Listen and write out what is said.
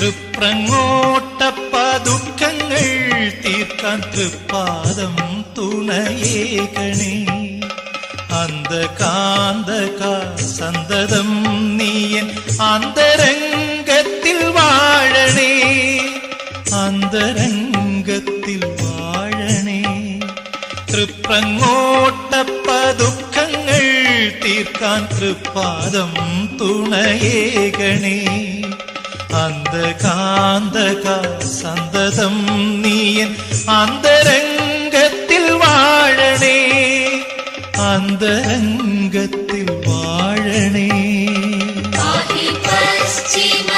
തൃപ്രങ്ങോട്ടപ്പ ദുഃഖങ്ങൾ തീർക്കാൻ തൃപ്പാദം തുണയേകണേ. അന്ധകാന്തക സന്തതം നീയൻ അന്തരംഗത്തിൽ വാഴണേ, അന്തരംഗത്തിൽ വാഴണേ. തൃപ്രങ്ങോട്ടപ്പ ദുഃഖങ്ങൾ തീർക്കാൻ തൃപ്പാദം തുണയേകണേ. അന്ധകാന്തക സന്തതം നീയൻ അന്തരംഗത്തിൽ വാഴണേ, അന്തരംഗത്തിൽ വാഴണേ. പശ്ചിമ